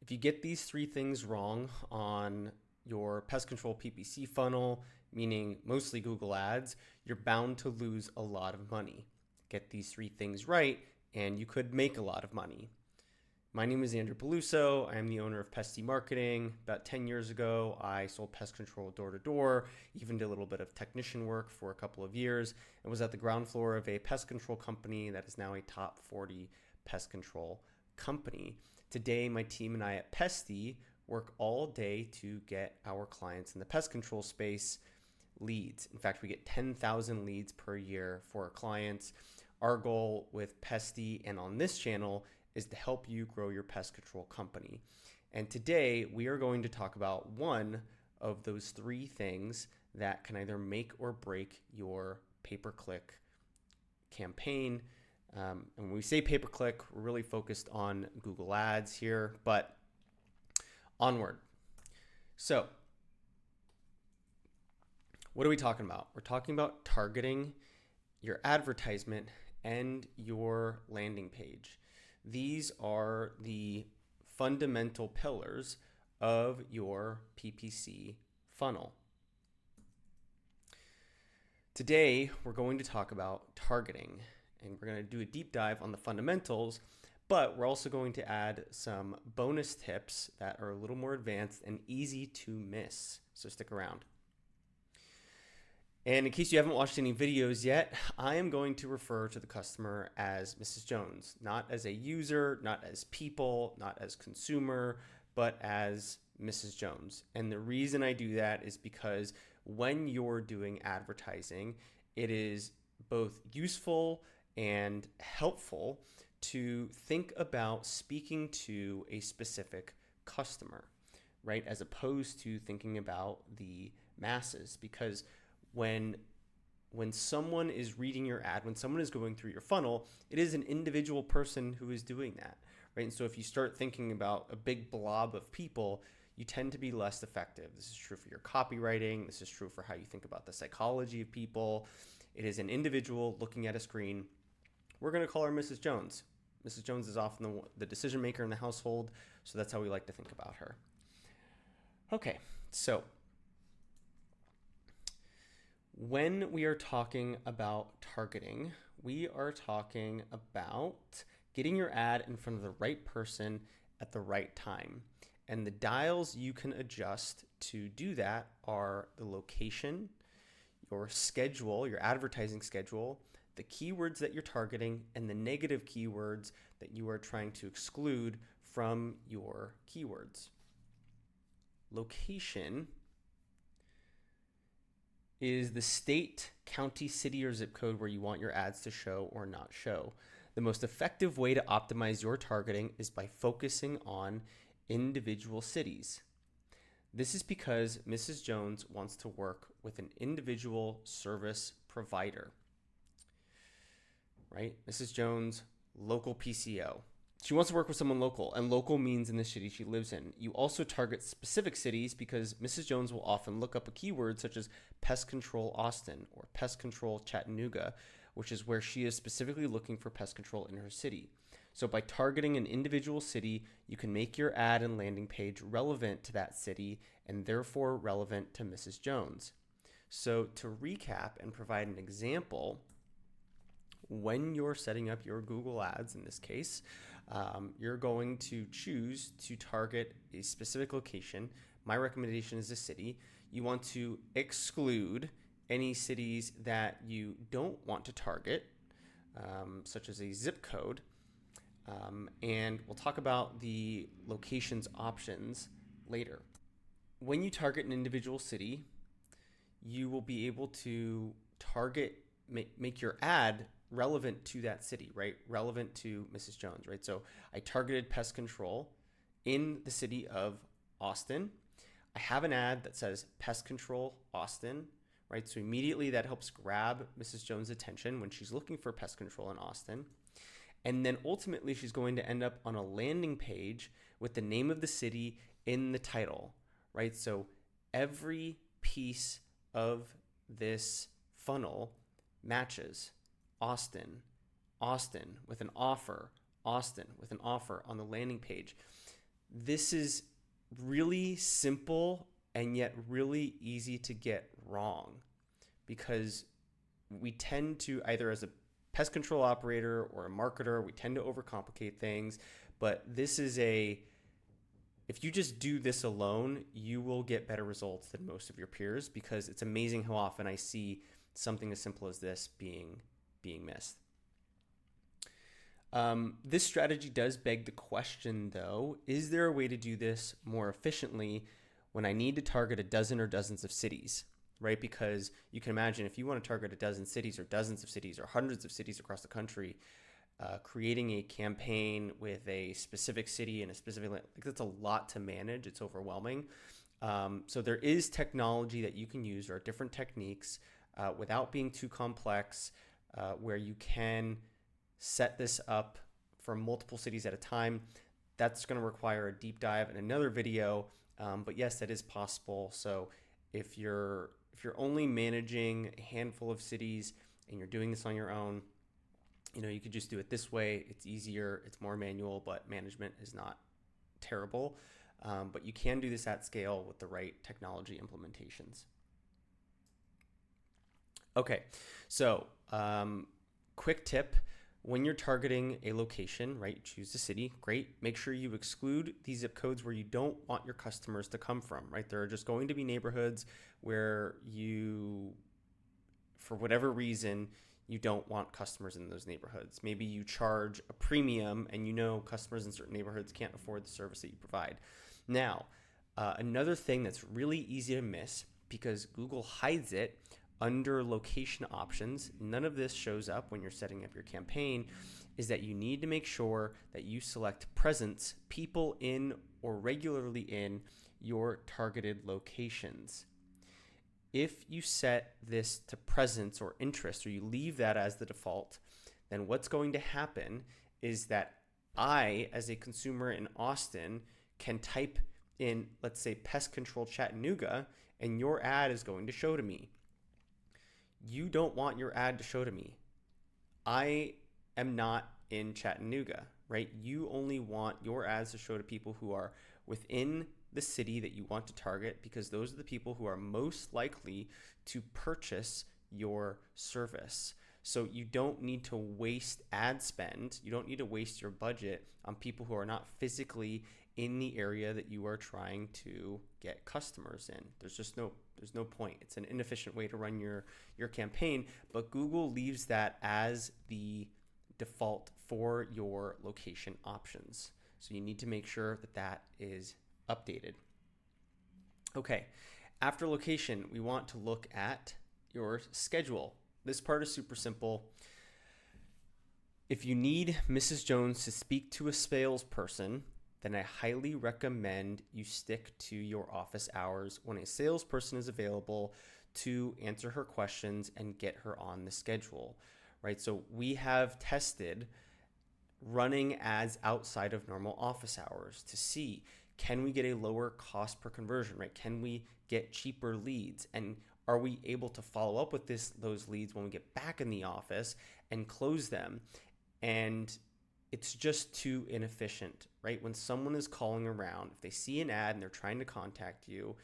If you get these three things wrong on your pest control PPC funnel, meaning mostly Google Ads, you're bound to lose a lot of money. Get these three things right, and you could make a lot of money. My name is Andrew Peluso. I am the owner of Pesty Marketing. About 10 years ago, I sold pest control door to door, even did a little bit of technician work for a couple of years, and was at the ground floor of a pest control company that is now a top 40 pest control company. Today, my team and I at Pesty work all day to get our clients in the pest control space leads. In fact, we get 10,000 leads per year for our clients. Our goal with Pesty and on this channel is to help you grow your pest control company. And today we are going to talk about one of those three things that can either make or break your pay-per-click campaign. And when we say pay-per-click, we're really focused on Google Ads here, but onward. So what are we talking about? We're talking about targeting your advertisement and your landing page. These are the fundamental pillars of your PPC funnel. Today, we're going to talk about targeting, and we're going to do a deep dive on the fundamentals, but we're also going to add some bonus tips that are a little more advanced and easy to miss. So stick around. And in case you haven't watched any videos yet, I am going to refer to the customer as Mrs. Jones, not as a user, not as people, not as consumer, but as Mrs. Jones. And the reason I do that is because when you're doing advertising, it is both useful and helpful to think about speaking to a specific customer, right? As opposed to thinking about the masses, because when someone is reading your ad, when someone is going through your funnel, it is an individual person who is doing that, right? And so if you start thinking about a big blob of people, you tend to be less effective. This is true for your copywriting. This is true for how you think about the psychology of people. It is an individual looking at a screen. We're going to call her Mrs. Jones. Mrs. Jones is often the decision maker in the household, so that's how we like to think about her. Okay, so when we are talking about targeting, we are talking about getting your ad in front of the right person at the right time. And the dials you can adjust to do that are the location, your schedule, your advertising schedule, the keywords that you're targeting, and the negative keywords that you are trying to exclude from your keywords. Location is the state, county, city, or zip code where you want your ads to show or not show. The most effective way to optimize your targeting is by focusing on individual cities. This is because Mrs. Jones wants to work with an individual service provider, right? Mrs. Jones, local PCO. She wants to work with someone local, and local means in the city she lives in. You also target specific cities because Mrs. Jones will often look up a keyword such as pest control Austin or pest control Chattanooga, which is where she is specifically looking for pest control in her city. So by targeting an individual city, you can make your ad and landing page relevant to that city and therefore relevant to Mrs. Jones. So to recap and provide an example, when you're setting up your Google Ads, in this case, you're going to choose to target a specific location. My recommendation is a city. You want to exclude any cities that you don't want to target, such as a zip code. And we'll talk about the locations options later. When you target an individual city, you will be able to target, make your ad relevant to that city, right? Relevant to Mrs. Jones, right? So I targeted pest control in the city of Austin. I have an ad that says pest control Austin, right? So immediately that helps grab Mrs. Jones' attention when she's looking for pest control in Austin. And then ultimately she's going to end up on a landing page with the name of the city in the title, right? So every piece of this funnel matches Austin with an offer, Austin with an offer on the landing page. This is really simple and yet really easy to get wrong, because we tend to, either as a pest control operator or a marketer, we tend to overcomplicate things. But this is if you just do this alone, you will get better results than most of your peers, because it's amazing how often I see something as simple as this being missed. This strategy does beg the question, though, is there a way to do this more efficiently when I need to target a dozen or dozens of cities, right? Because you can imagine, if you want to target a dozen cities or dozens of cities or hundreds of cities across the country, creating a campaign with a specific city and a specific, that's a lot to manage. It's overwhelming. So there is technology that you can use, or different techniques without being too complex, where you can set this up for multiple cities at a time. That's going to require a deep dive in another video, but yes, that is possible. So if you're only managing a handful of cities and you're doing this on your own, you could just do it this way. It's easier, it's more manual, but management is not terrible. But you can do this at scale with the right technology implementations. Okay, so quick tip. When you're targeting a location, right, choose a city, great. Make sure you exclude these zip codes where you don't want your customers to come from, right? There are just going to be neighborhoods where for whatever reason, you don't want customers in those neighborhoods. Maybe you charge a premium and customers in certain neighborhoods can't afford the service that you provide. Now, another thing that's really easy to miss, because Google hides it under location options, none of this shows up when you're setting up your campaign, is that you need to make sure that you select presence, people in or regularly in your targeted locations. If you set this to presence or interest, or you leave that as the default, then what's going to happen is that I, as a consumer in Austin, can type in, let's say, pest control Chattanooga, and your ad is going to show to me. You don't want your ad to show to me. I am not in Chattanooga, right? You only want your ads to show to people who are within the city that you want to target, because those are the people who are most likely to purchase your service. So you don't need to waste ad spend. You don't need to waste your budget on people who are not physically in the area that you are trying to get customers in. There's no point. It's an inefficient way to run your campaign, but Google leaves that as the default for your location options. So you need to make sure that that is updated. Okay, after location, we want to look at your schedule. This part is super simple. If you need Mrs. Jones to speak to a salesperson, then I highly recommend you stick to your office hours when a salesperson is available to answer her questions and get her on the schedule, right? So we have tested running ads outside of normal office hours to see, can we get a lower cost per conversion, right? Can we get cheaper leads? And are we able to follow up with those leads when we get back in the office and close them? And it's just too inefficient, right? When someone is calling around, if they see an ad and they're trying to contact you,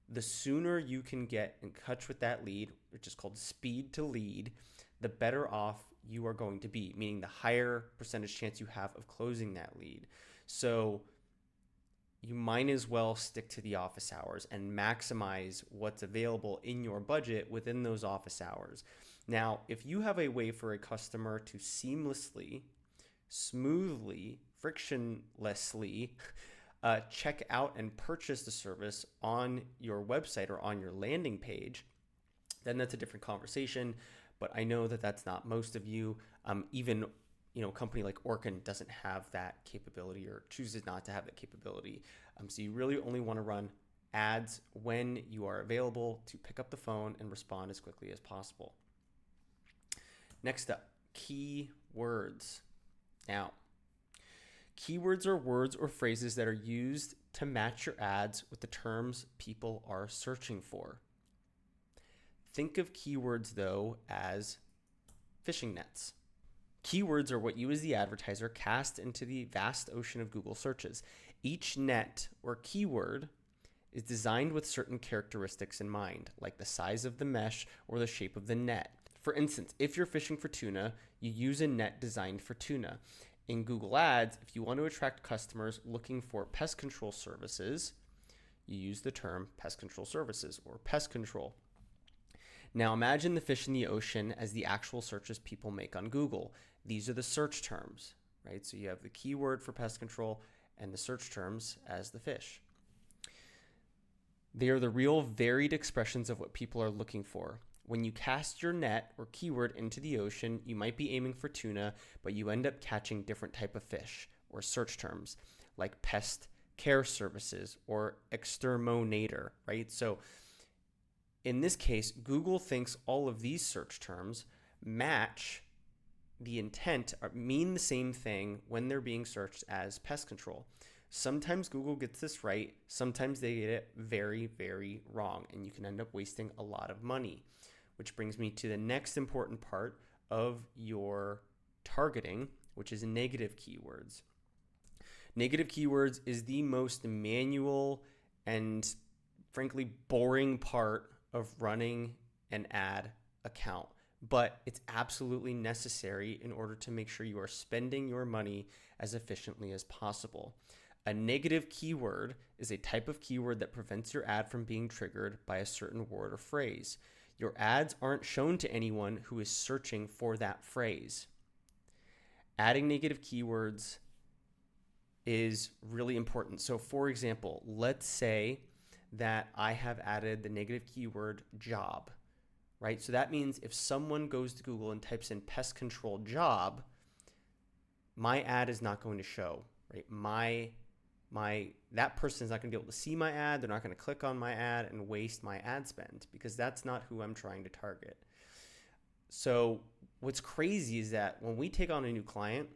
the sooner you can get in touch with that lead, which is called speed to lead, the better off you are going to be, meaning the higher percentage chance you have of closing that lead. So you might as well stick to the office hours and maximize what's available in your budget within those office hours. Now, if you have a way for a customer to seamlessly, smoothly, frictionlessly check out and purchase the service on your website or on your landing page, then that's a different conversation. But I know that that's not most of you. Even a company like Orkin doesn't have that capability, or chooses not to have that capability. So you really only want to run ads when you are available to pick up the phone and respond as quickly as possible. Next up, keywords. Now, keywords are words or phrases that are used to match your ads with the terms people are searching for. Think of keywords, though, as fishing nets. Keywords are what you as the advertiser cast into the vast ocean of Google searches. Each net or keyword is designed with certain characteristics in mind, like the size of the mesh or the shape of the net. For instance, if you're fishing for tuna, you use a net designed for tuna. In Google Ads, if you want to attract customers looking for pest control services, you use the term pest control services or pest control. Now imagine the fish in the ocean as the actual searches people make on Google. These are the search terms, right? So you have the keyword for pest control and the search terms as the fish. They are the real varied expressions of what people are looking for. When you cast your net or keyword into the ocean, you might be aiming for tuna, but you end up catching different type of fish or search terms like pest care services or exterminator, right? So in this case, Google thinks all of these search terms match the intent or mean the same thing when they're being searched as pest control. Sometimes Google gets this right, sometimes they get it very, very wrong, and you can end up wasting a lot of money. Which brings me to the next important part of your targeting, which is negative keywords. Negative keywords is the most manual and frankly boring part of running an ad account, but it's absolutely necessary in order to make sure you are spending your money as efficiently as possible. A negative keyword is a type of keyword that prevents your ad from being triggered by a certain word or phrase. Your ads aren't shown to anyone who is searching for that phrase. Adding negative keywords is really important. So for example, let's say that I have added the negative keyword job, right? So that means if someone goes to Google and types in pest control job, my ad is not going to show, right? That person is not going to be able to see my ad. They're not going to click on my ad and waste my ad spend because that's not who I'm trying to target. So what's crazy is that when we take on a new client,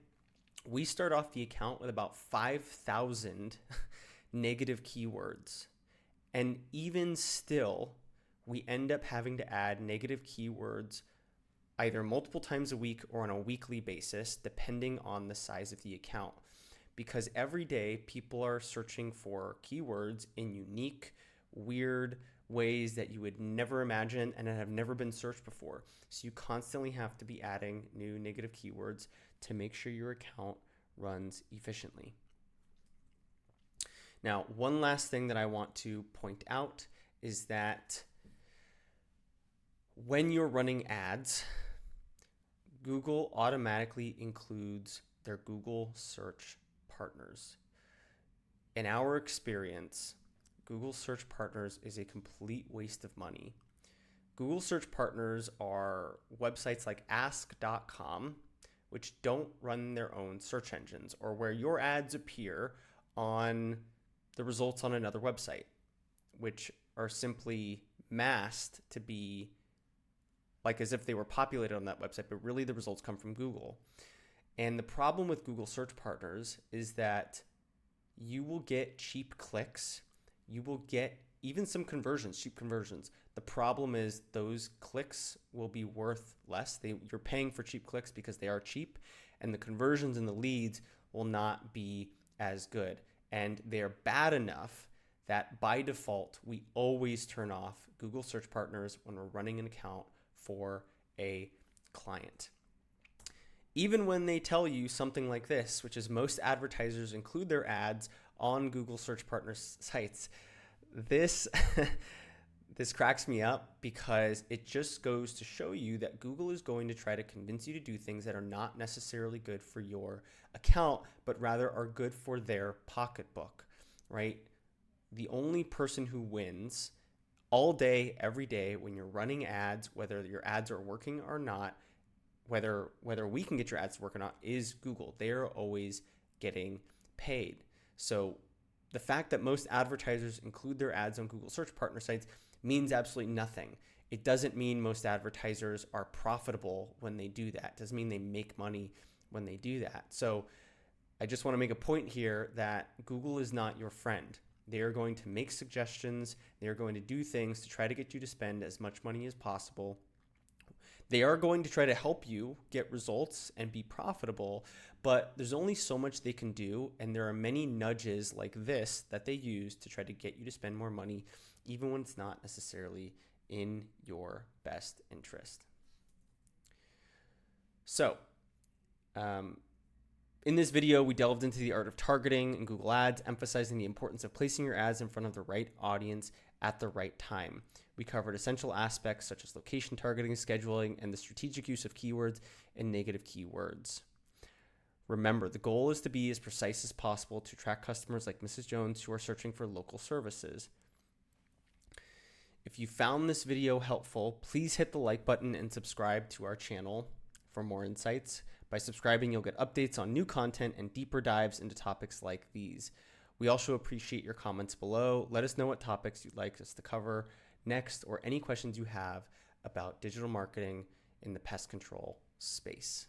we start off the account with about 5,000 negative keywords. And even still, we end up having to add negative keywords either multiple times a week or on a weekly basis, depending on the size of the account. Because every day people are searching for keywords in unique, weird ways that you would never imagine and have never been searched before. So you constantly have to be adding new negative keywords to make sure your account runs efficiently. Now, one last thing that I want to point out is that when you're running ads, Google automatically includes their Google search partners. In our experience, Google Search Partners is a complete waste of money. Google Search Partners are websites like ask.com, which don't run their own search engines, or where your ads appear on the results on another website, which are simply masked to be like as if they were populated on that website, but really the results come from Google. And the problem with Google Search Partners is that you will get cheap clicks. You will get even some conversions, cheap conversions. The problem is those clicks will be worth less. You're paying for cheap clicks because they are cheap, and the conversions and the leads will not be as good. And they are bad enough that by default, we always turn off Google Search Partners when we're running an account for a client. Even when they tell you something like this, which is most advertisers include their ads on Google Search Partners sites, this cracks me up because it just goes to show you that Google is going to try to convince you to do things that are not necessarily good for your account, but rather are good for their pocketbook, right? The only person who wins all day, every day, when you're running ads, whether your ads are working or not, whether we can get your ads to work or not, is Google. They are always getting paid. So the fact that most advertisers include their ads on Google Search Partner sites means absolutely nothing. It doesn't mean most advertisers are profitable when they do that. It doesn't mean they make money when they do that. So I just want to make a point here that Google is not your friend. They are going to make suggestions. They are going to do things to try to get you to spend as much money as possible. They are going to try to help you get results and be profitable, but there's only so much they can do, and there are many nudges like this that they use to try to get you to spend more money, even when it's not necessarily in your best interest. So, in this video, we delved into the art of targeting in Google Ads, emphasizing the importance of placing your ads in front of the right audience at the right time. We covered essential aspects such as location targeting, scheduling, and the strategic use of keywords and negative keywords. Remember, the goal is to be as precise as possible to attract customers like Mrs. Jones who are searching for local services. If you found this video helpful, please hit the like button and subscribe to our channel for more insights. By subscribing, you'll get updates on new content and deeper dives into topics like these. We also appreciate your comments below. Let us know what topics you'd like us to cover next, or any questions you have about digital marketing in the pest control space.